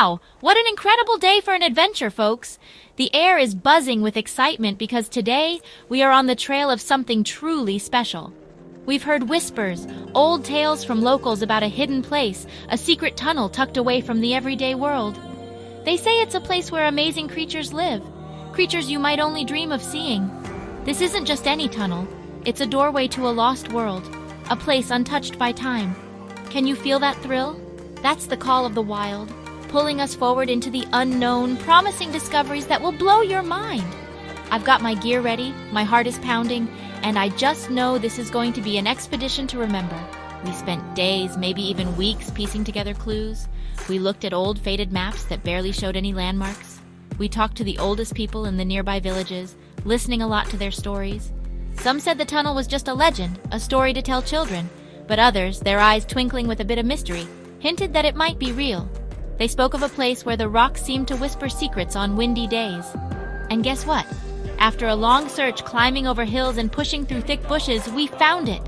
Wow, what an incredible day for an adventure, folks! The air is buzzing with excitement because today we are on the trail of something truly special. We've heard whispers, old tales from locals about a hidden place, a secret tunnel tucked away from the everyday world. They say it's a place where amazing creatures live, creatures you might only dream of seeing. This isn't just any tunnel, it's a doorway to a lost world, a place untouched by time. Can you feel that thrill? That's the call of the wild, pulling us forward into the unknown, promising discoveries that will blow your mind. I've got my gear ready, my heart is pounding, and I just know this is going to be an expedition to remember. We spent days, maybe even weeks, piecing together clues. We looked at old faded maps that barely showed any landmarks. We talked to the oldest people in the nearby villages, listening a lot to their stories. Some said the tunnel was just a legend, a story to tell children, but others, their eyes twinkling with a bit of mystery, hinted that it might be real. They spoke of a place where the rocks seemed to whisper secrets on windy days. And guess what? After a long search, climbing over hills and pushing through thick bushes, we found it.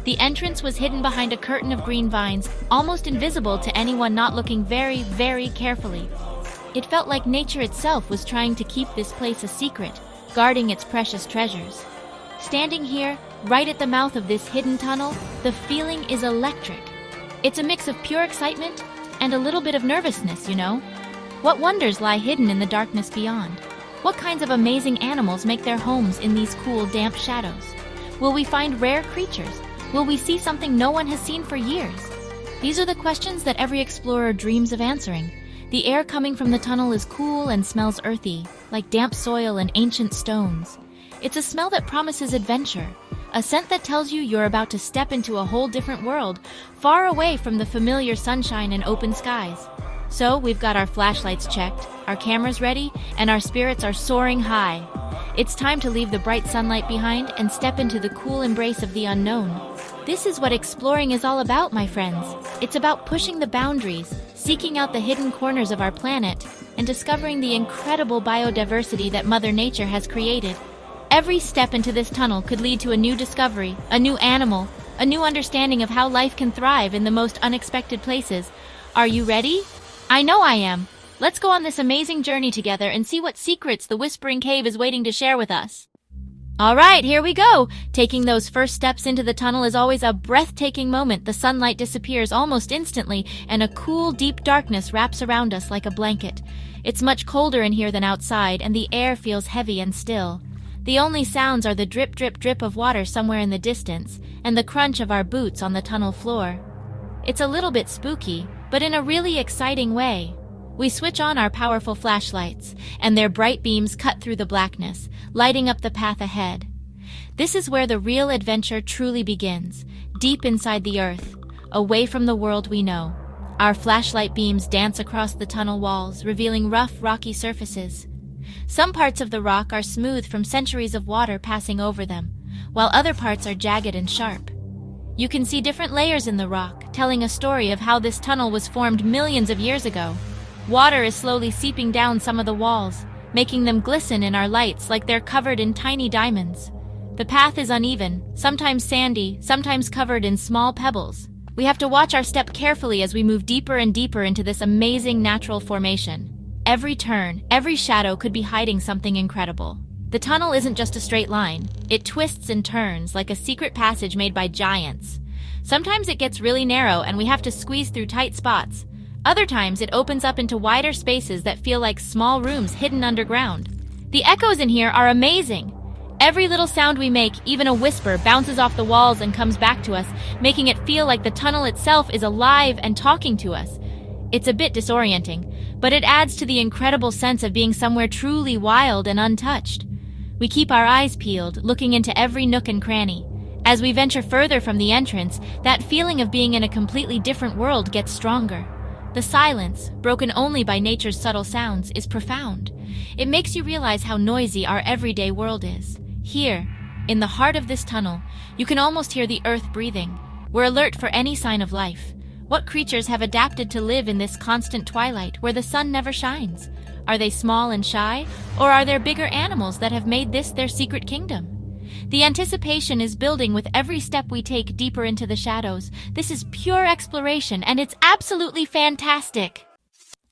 The entrance was hidden behind a curtain of green vines, almost invisible to anyone not looking very, very carefully. It felt like nature itself was trying to keep this place a secret, guarding its precious treasures. Standing here, right at the mouth of this hidden tunnel, the feeling is electric. It's a mix of pure excitement and a little bit of nervousness, you know? What wonders lie hidden in the darkness beyond? What kinds of amazing animals make their homes in these cool, damp shadows? Will we find rare creatures? Will we see something no one has seen for years? These are the questions that every explorer dreams of answering. The air coming from the tunnel is cool and smells earthy, like damp soil and ancient stones. It's a smell that promises adventure, a scent that tells you you're about to step into a whole different world, far away from the familiar sunshine and open skies. So we've got our flashlights checked, our cameras ready, and our spirits are soaring high. It's time to leave the bright sunlight behind and step into the cool embrace of the unknown. This is what exploring is all about, my friends. It's about pushing the boundaries, seeking out the hidden corners of our planet, and discovering the incredible biodiversity that Mother Nature has created. Every step into this tunnel could lead to a new discovery, a new animal, a new understanding of how life can thrive in the most unexpected places. Are you ready? I know I am. Let's go on this amazing journey together and see what secrets the Whispering Cave is waiting to share with us. All right, here we go. Taking those first steps into the tunnel is always a breathtaking moment. The sunlight disappears almost instantly, and a cool, deep darkness wraps around us like a blanket. It's much colder in here than outside, and the air feels heavy and still. The only sounds are the drip, drip, drip of water somewhere in the distance, and the crunch of our boots on the tunnel floor. It's a little bit spooky, but in a really exciting way. We switch on our powerful flashlights, and their bright beams cut through the blackness, lighting up the path ahead. This is where the real adventure truly begins, deep inside the earth, away from the world we know. Our flashlight beams dance across the tunnel walls, revealing rough, rocky surfaces. Some parts of the rock are smooth from centuries of water passing over them, while other parts are jagged and sharp. You can see different layers in the rock, telling a story of how this tunnel was formed millions of years ago. Water is slowly seeping down some of the walls, making them glisten in our lights like they're covered in tiny diamonds. The path is uneven, sometimes sandy, sometimes covered in small pebbles. We have to watch our step carefully as we move deeper and deeper into this amazing natural formation. Every turn, every shadow could be hiding something incredible. The tunnel isn't just a straight line. It twists and turns like a secret passage made by giants. Sometimes it gets really narrow and we have to squeeze through tight spots. Other times it opens up into wider spaces that feel like small rooms hidden underground. The echoes in here are amazing. Every little sound we make, even a whisper, bounces off the walls and comes back to us, making it feel like the tunnel itself is alive and talking to us. It's a bit disorienting, but it adds to the incredible sense of being somewhere truly wild and untouched. We keep our eyes peeled, looking into every nook and cranny. As we venture further from the entrance, that feeling of being in a completely different world gets stronger. The silence, broken only by nature's subtle sounds, is profound. It makes you realize how noisy our everyday world is. Here, in the heart of this tunnel, you can almost hear the earth breathing. We're alert for any sign of life. What creatures have adapted to live in this constant twilight where the sun never shines? Are they small and shy, or are there bigger animals that have made this their secret kingdom? The anticipation is building with every step we take deeper into the shadows. This is pure exploration, and it's absolutely fantastic.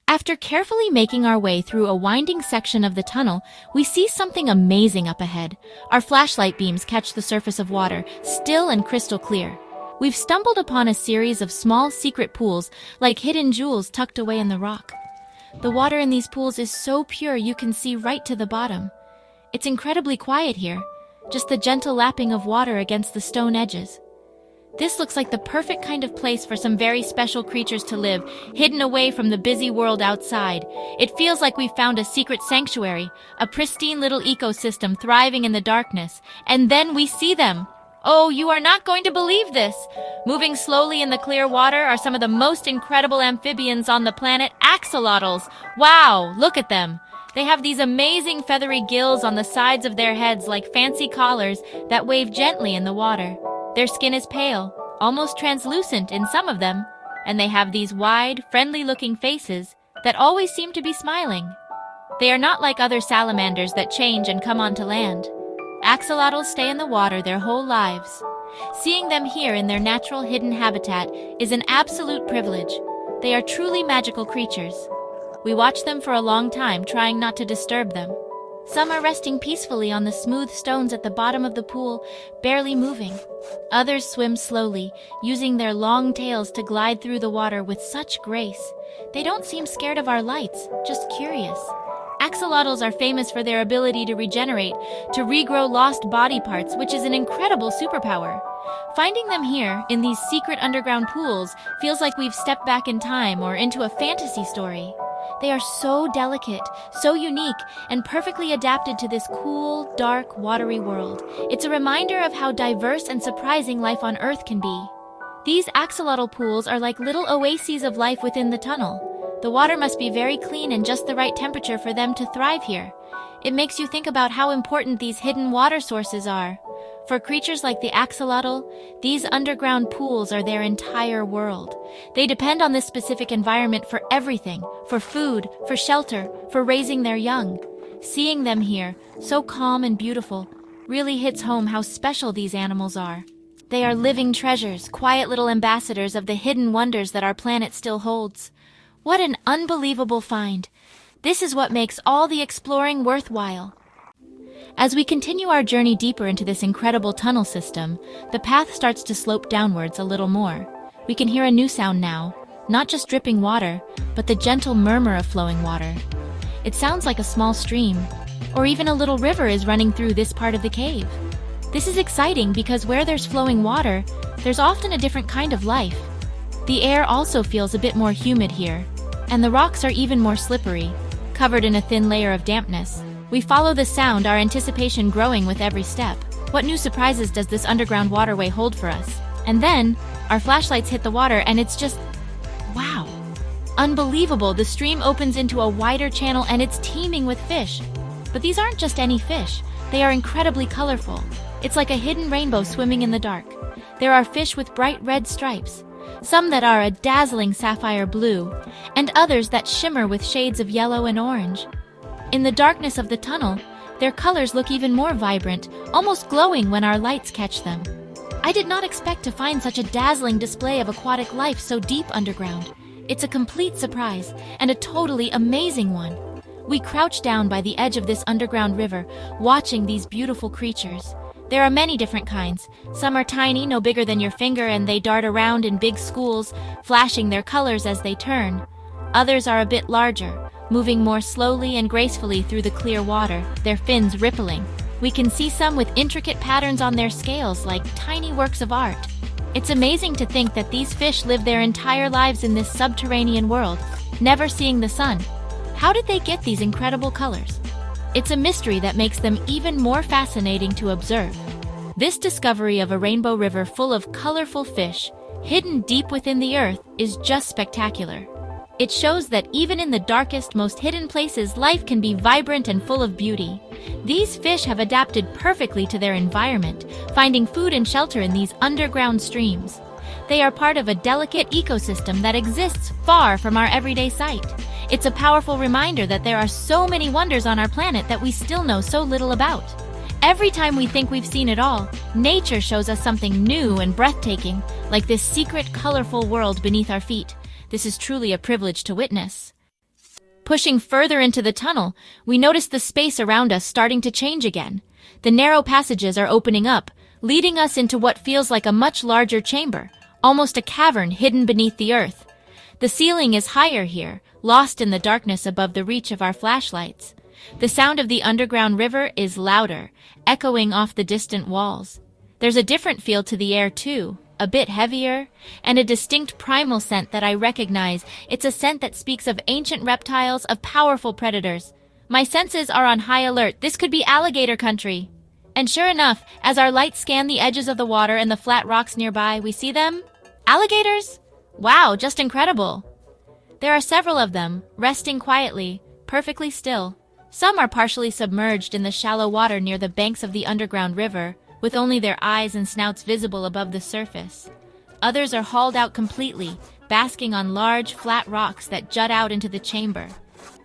After carefully making our way through a winding section of the tunnel, we see something amazing up ahead. Our flashlight beams catch the surface of water, still and crystal clear. We've stumbled upon a series of small secret pools, like hidden jewels tucked away in the rock. The water in these pools is so pure you can see right to the bottom. It's incredibly quiet here, just the gentle lapping of water against the stone edges. This looks like the perfect kind of place for some very special creatures to live, hidden away from the busy world outside. It feels like we've found a secret sanctuary, a pristine little ecosystem thriving in the darkness. And then we see them. Oh, you are not going to believe this! Moving slowly in the clear water are some of the most incredible amphibians on the planet, axolotls. Wow, look at them! They have these amazing feathery gills on the sides of their heads like fancy collars that wave gently in the water. Their skin is pale, almost translucent in some of them, and they have these wide, friendly-looking faces that always seem to be smiling. They are not like other salamanders that change and come onto land. Axolotls stay in the water their whole lives. Seeing them here in their natural hidden habitat is an absolute privilege. They are truly magical creatures. We watch them for a long time, trying not to disturb them. Some are resting peacefully on the smooth stones at the bottom of the pool, barely moving. Others swim slowly, using their long tails to glide through the water with such grace. They don't seem scared of our lights, just curious. Axolotls are famous for their ability to regenerate, to regrow lost body parts, which is an incredible superpower. Finding them here, in these secret underground pools, feels like we've stepped back in time or into a fantasy story. They are so delicate, so unique, and perfectly adapted to this cool, dark, watery world. It's a reminder of how diverse and surprising life on Earth can be. These axolotl pools are like little oases of life within the tunnel. The water must be very clean and just the right temperature for them to thrive here. It makes you think about how important these hidden water sources are. For creatures like the axolotl, these underground pools are their entire world. They depend on this specific environment for everything, for food, for shelter, for raising their young. Seeing them here, so calm and beautiful, really hits home how special these animals are. They are living treasures, quiet little ambassadors of the hidden wonders that our planet still holds. What an unbelievable find! This is what makes all the exploring worthwhile. As we continue our journey deeper into this incredible tunnel system, the path starts to slope downwards a little more. We can hear a new sound now, not just dripping water, but the gentle murmur of flowing water. It sounds like a small stream, or even a little river is running through this part of the cave. This is exciting because where there's flowing water, there's often a different kind of life. The air also feels a bit more humid here, and the rocks are even more slippery, covered in a thin layer of dampness. We follow the sound, our anticipation growing with every step. What new surprises does this underground waterway hold for us? And then, our flashlights hit the water and it's just... wow! Unbelievable! The stream opens into a wider channel and it's teeming with fish. But these aren't just any fish. They are incredibly colorful. It's like a hidden rainbow swimming in the dark. There are fish with bright red stripes, some that are a dazzling sapphire blue, and others that shimmer with shades of yellow and orange. In the darkness of the tunnel, their colors look even more vibrant, almost glowing when our lights catch them. I did not expect to find such a dazzling display of aquatic life so deep underground. It's a complete surprise, and a totally amazing one. We crouch down by the edge of this underground river, watching these beautiful creatures. There are many different kinds. Some are tiny, no bigger than your finger, and they dart around in big schools, flashing their colors as they turn. Others are a bit larger, moving more slowly and gracefully through the clear water, their fins rippling. We can see some with intricate patterns on their scales, like tiny works of art. It's amazing to think that these fish live their entire lives in this subterranean world, never seeing the sun. How did they get these incredible colors? It's a mystery that makes them even more fascinating to observe. This discovery of a rainbow river full of colorful fish, hidden deep within the earth, is just spectacular. It shows that even in the darkest, most hidden places, life can be vibrant and full of beauty. These fish have adapted perfectly to their environment, finding food and shelter in these underground streams. They are part of a delicate ecosystem that exists far from our everyday sight. It's a powerful reminder that there are so many wonders on our planet that we still know so little about. Every time we think we've seen it all, nature shows us something new and breathtaking, like this secret, colorful world beneath our feet. This is truly a privilege to witness. Pushing further into the tunnel, we notice the space around us starting to change again. The narrow passages are opening up, leading us into what feels like a much larger chamber, almost a cavern hidden beneath the earth. The ceiling is higher here, lost in the darkness above the reach of our flashlights. The sound of the underground river is louder, echoing off the distant walls. There's a different feel to the air too, a bit heavier, and a distinct primal scent that I recognize. It's a scent that speaks of ancient reptiles, of powerful predators. My senses are on high alert. This could be alligator country. And sure enough, as our lights scan the edges of the water and the flat rocks nearby, we see them. Alligators? Wow, just incredible. There are several of them, resting quietly, perfectly still. Some are partially submerged in the shallow water near the banks of the underground river, with only their eyes and snouts visible above the surface. Others are hauled out completely, basking on large, flat rocks that jut out into the chamber.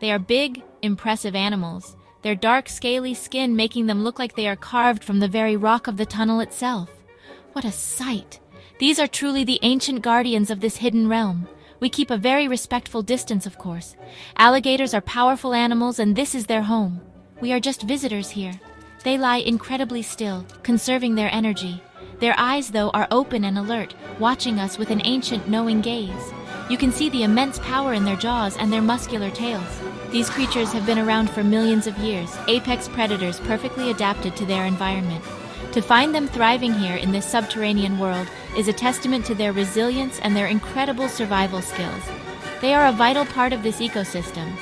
They are big, impressive animals, their dark, scaly skin making them look like they are carved from the very rock of the tunnel itself. What a sight! These are truly the ancient guardians of this hidden realm. We keep a very respectful distance, of course. Alligators are powerful animals, and this is their home. We are just visitors here. They lie incredibly still, conserving their energy. Their eyes, though, are open and alert, watching us with an ancient, knowing gaze. You can see the immense power in their jaws and their muscular tails. These creatures have been around for millions of years, apex predators perfectly adapted to their environment. To find them thriving here in this subterranean world is a testament to their resilience and their incredible survival skills. They are a vital part of this ecosystem.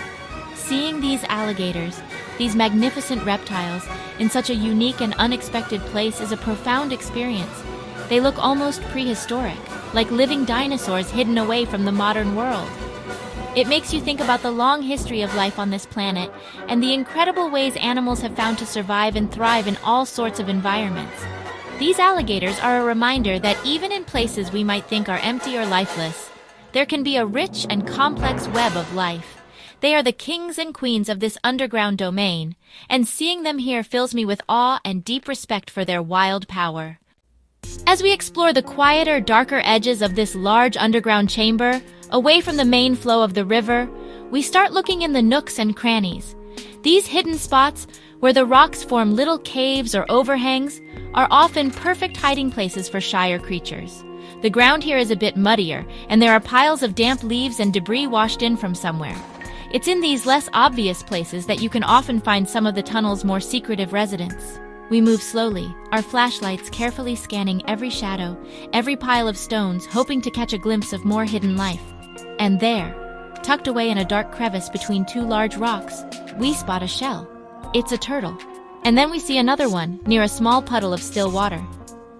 Seeing these alligators, these magnificent reptiles, in such a unique and unexpected place is a profound experience. They look almost prehistoric, like living dinosaurs hidden away from the modern world. It makes you think about the long history of life on this planet and the incredible ways animals have found to survive and thrive in all sorts of environments. These alligators are a reminder that even in places we might think are empty or lifeless, there can be a rich and complex web of life. They are the kings and queens of this underground domain, and seeing them here fills me with awe and deep respect for their wild power. As we explore the quieter, darker edges of this large underground chamber, away from the main flow of the river, we start looking in the nooks and crannies. These hidden spots, where the rocks form little caves or overhangs, are often perfect hiding places for shyer creatures. The ground here is a bit muddier, and there are piles of damp leaves and debris washed in from somewhere. It's in these less obvious places that you can often find some of the tunnel's more secretive residents. We move slowly, our flashlights carefully scanning every shadow, every pile of stones, hoping to catch a glimpse of more hidden life. And there, tucked away in a dark crevice between two large rocks, we spot a shell. It's a turtle. And then we see another one, near a small puddle of still water.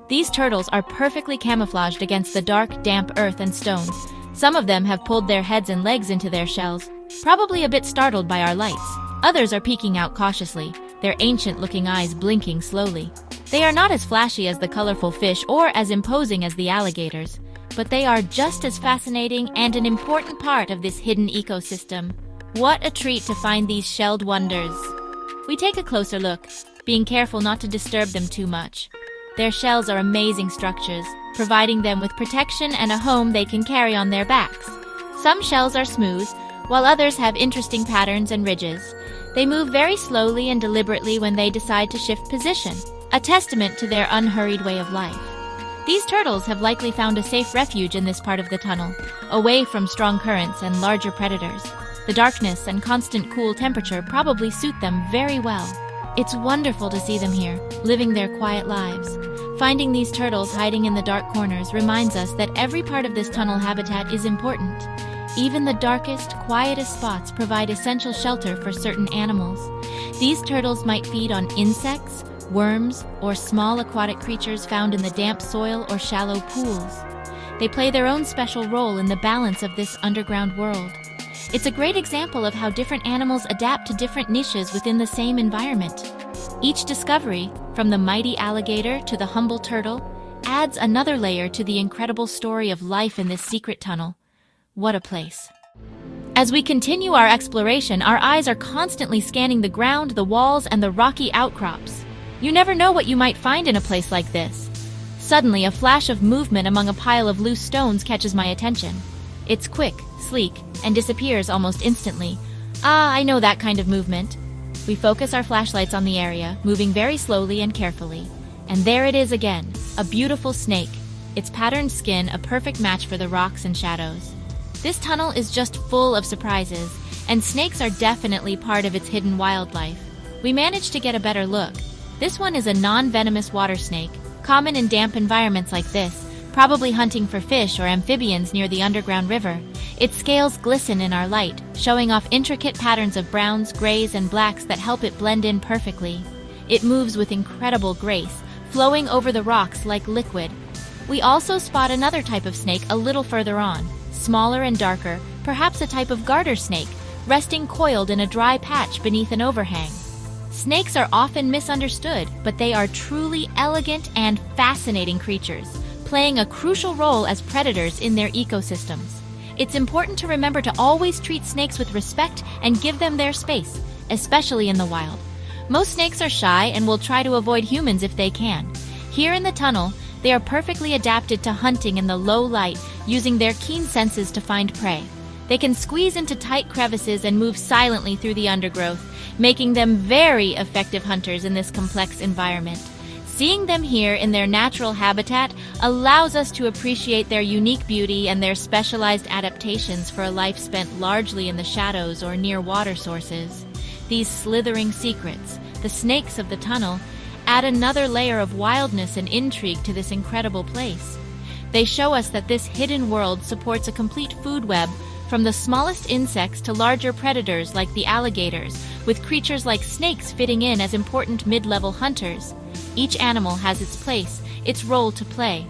These turtles are perfectly camouflaged against the dark, damp earth and stones. Some of them have pulled their heads and legs into their shells, probably a bit startled by our lights. Others are peeking out cautiously, their ancient-looking eyes blinking slowly. They are not as flashy as the colorful fish or as imposing as the alligators, but they are just as fascinating and an important part of this hidden ecosystem. What a treat to find these shelled wonders. We take a closer look, being careful not to disturb them too much. Their shells are amazing structures, providing them with protection and a home they can carry on their backs. Some shells are smooth, while others have interesting patterns and ridges. They move very slowly and deliberately when they decide to shift position, a testament to their unhurried way of life. These turtles have likely found a safe refuge in this part of the tunnel, away from strong currents and larger predators. The darkness and constant cool temperature probably suit them very well. It's wonderful to see them here, living their quiet lives. Finding these turtles hiding in the dark corners reminds us that every part of this tunnel habitat is important. Even the darkest, quietest spots provide essential shelter for certain animals. These turtles might feed on insects, worms, or small aquatic creatures found in the damp soil or shallow pools. They play their own special role in the balance of this underground world. It's a great example of how different animals adapt to different niches within the same environment. Each discovery, from the mighty alligator to the humble turtle, adds another layer to the incredible story of life in this secret tunnel. What a place. As we continue our exploration, our eyes are constantly scanning the ground, the walls, and the rocky outcrops. You never know what you might find in a place like this. Suddenly, a flash of movement among a pile of loose stones catches my attention. It's quick, sleek, and disappears almost instantly, Ah, I know that kind of movement. We focus our flashlights on the area, moving very slowly and carefully. And there it is again, a beautiful snake. Its patterned skin a perfect match for the rocks and shadows. This tunnel is just full of surprises, and snakes are definitely part of its hidden wildlife. We managed to get a better look. This one is a non-venomous water snake, common in damp environments like this, probably hunting for fish or amphibians near the underground river. Its scales glisten in our light, showing off intricate patterns of browns, grays, and blacks that help it blend in perfectly. It moves with incredible grace, flowing over the rocks like liquid. We also spot another type of snake a little further on, smaller and darker, perhaps a type of garter snake, resting coiled in a dry patch beneath an overhang. Snakes are often misunderstood, but they are truly elegant and fascinating creatures, playing a crucial role as predators in their ecosystems. It's important to remember to always treat snakes with respect and give them their space, especially in the wild. Most snakes are shy and will try to avoid humans if they can. Here in the tunnel, they are perfectly adapted to hunting in the low light, using their keen senses to find prey. They can squeeze into tight crevices and move silently through the undergrowth, making them very effective hunters in this complex environment. Seeing them here in their natural habitat allows us to appreciate their unique beauty and their specialized adaptations for a life spent largely in the shadows or near water sources. These slithering secrets, the snakes of the tunnel, add another layer of wildness and intrigue to this incredible place. They show us that this hidden world supports a complete food web, from the smallest insects to larger predators like the alligators, with creatures like snakes fitting in as important mid-level hunters. Each animal has its place, its role to play.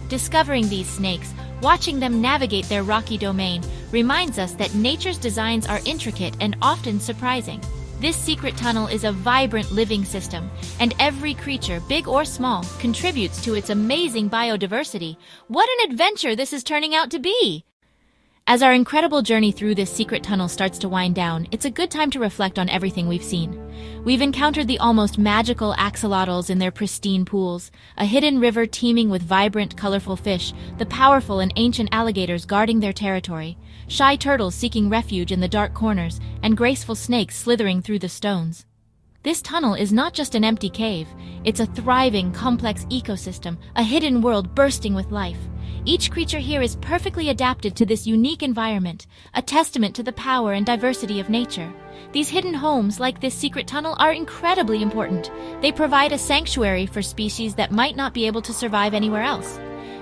Discovering these snakes, watching them navigate their rocky domain, reminds us that nature's designs are intricate and often surprising. This secret tunnel is a vibrant living system, and every creature, big or small, contributes to its amazing biodiversity. What an adventure this is turning out to be! As our incredible journey through this secret tunnel starts to wind down, it's a good time to reflect on everything we've seen. We've encountered the almost magical axolotls in their pristine pools, a hidden river teeming with vibrant, colorful fish, the powerful and ancient alligators guarding their territory, shy turtles seeking refuge in the dark corners, and graceful snakes slithering through the stones. This tunnel is not just an empty cave, it's a thriving, complex ecosystem, a hidden world bursting with life. Each creature here is perfectly adapted to this unique environment, a testament to the power and diversity of nature. These hidden homes, like this secret tunnel, are incredibly important. They provide a sanctuary for species that might not be able to survive anywhere else.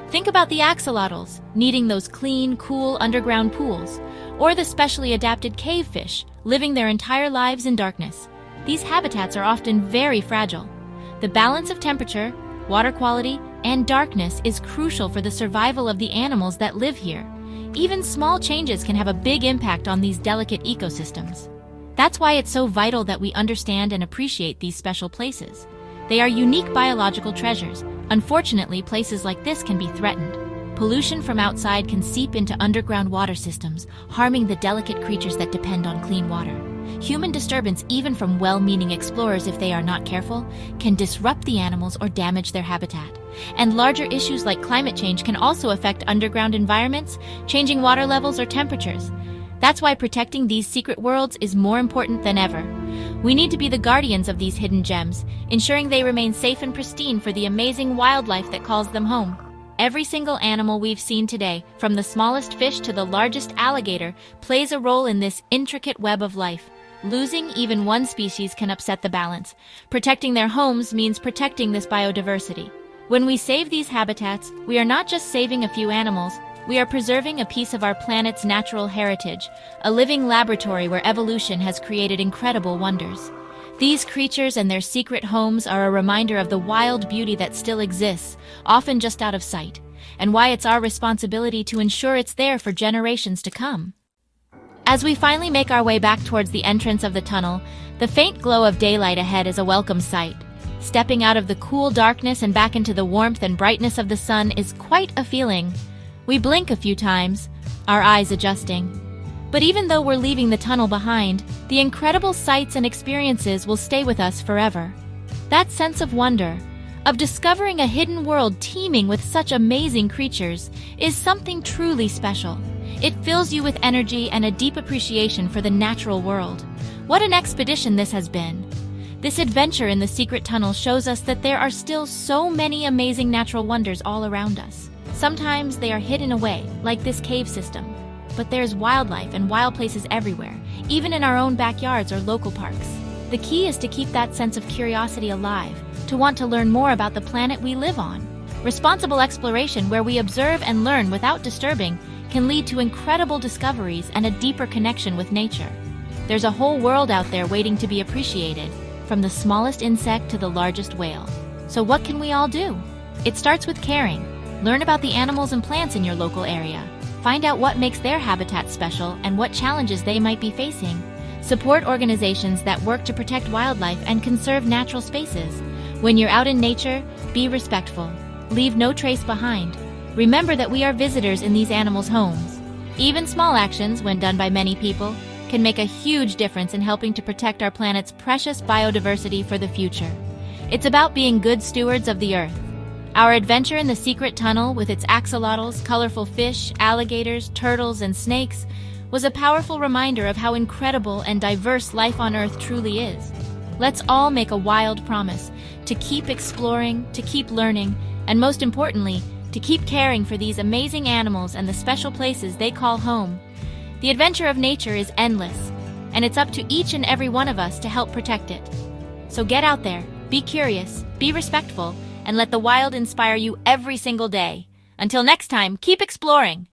Think about the axolotls, needing those clean, cool underground pools, or the specially adapted cave fish, living their entire lives in darkness. These habitats are often very fragile. The balance of temperature, water quality, and darkness is crucial for the survival of the animals that live here. Even small changes can have a big impact on these delicate ecosystems. That's why it's so vital that we understand and appreciate these special places. They are unique biological treasures. Unfortunately, places like this can be threatened. Pollution from outside can seep into underground water systems, harming the delicate creatures that depend on clean water. Human disturbance, even from well-meaning explorers if they are not careful, can disrupt the animals or damage their habitat. And larger issues like climate change can also affect underground environments, changing water levels or temperatures. That's why protecting these secret worlds is more important than ever. We need to be the guardians of these hidden gems, ensuring they remain safe and pristine for the amazing wildlife that calls them home. Every single animal we've seen today, from the smallest fish to the largest alligator, plays a role in this intricate web of life. Losing even one species can upset the balance. Protecting their homes means protecting this biodiversity. When we save these habitats, we are not just saving a few animals, we are preserving a piece of our planet's natural heritage, a living laboratory where evolution has created incredible wonders. These creatures and their secret homes are a reminder of the wild beauty that still exists, often just out of sight, and why it's our responsibility to ensure it's there for generations to come. As we finally make our way back towards the entrance of the tunnel, the faint glow of daylight ahead is a welcome sight. Stepping out of the cool darkness and back into the warmth and brightness of the sun is quite a feeling. We blink a few times, our eyes adjusting. But even though we're leaving the tunnel behind, the incredible sights and experiences will stay with us forever. That sense of wonder, of discovering a hidden world teeming with such amazing creatures, is something truly special. It fills you with energy and a deep appreciation for the natural world. What an expedition this has been! This adventure in the secret tunnel shows us that there are still so many amazing natural wonders all around us. Sometimes they are hidden away, like this cave system. But there's wildlife and wild places everywhere, even in our own backyards or local parks. The key is to keep that sense of curiosity alive, to want to learn more about the planet we live on. Responsible exploration, where we observe and learn without disturbing, can lead to incredible discoveries and a deeper connection with nature. There's a whole world out there waiting to be appreciated, from the smallest insect to the largest whale. So what can we all do? It starts with caring. Learn about the animals and plants in your local area. Find out what makes their habitat special and what challenges they might be facing. Support organizations that work to protect wildlife and conserve natural spaces. When you're out in nature, be respectful. Leave no trace behind. Remember that we are visitors in these animals' homes. Even small actions, when done by many people, can make a huge difference in helping to protect our planet's precious biodiversity for the future. It's about being good stewards of the Earth. Our adventure in the secret tunnel, with its axolotls, colorful fish, alligators, turtles, and snakes, was a powerful reminder of how incredible and diverse life on Earth truly is. Let's all make a wild promise to keep exploring, to keep learning, and most importantly, to keep caring for these amazing animals and the special places they call home. The adventure of nature is endless, and it's up to each and every one of us to help protect it. So get out there, be curious, be respectful, and let the wild inspire you every single day. Until next time, keep exploring!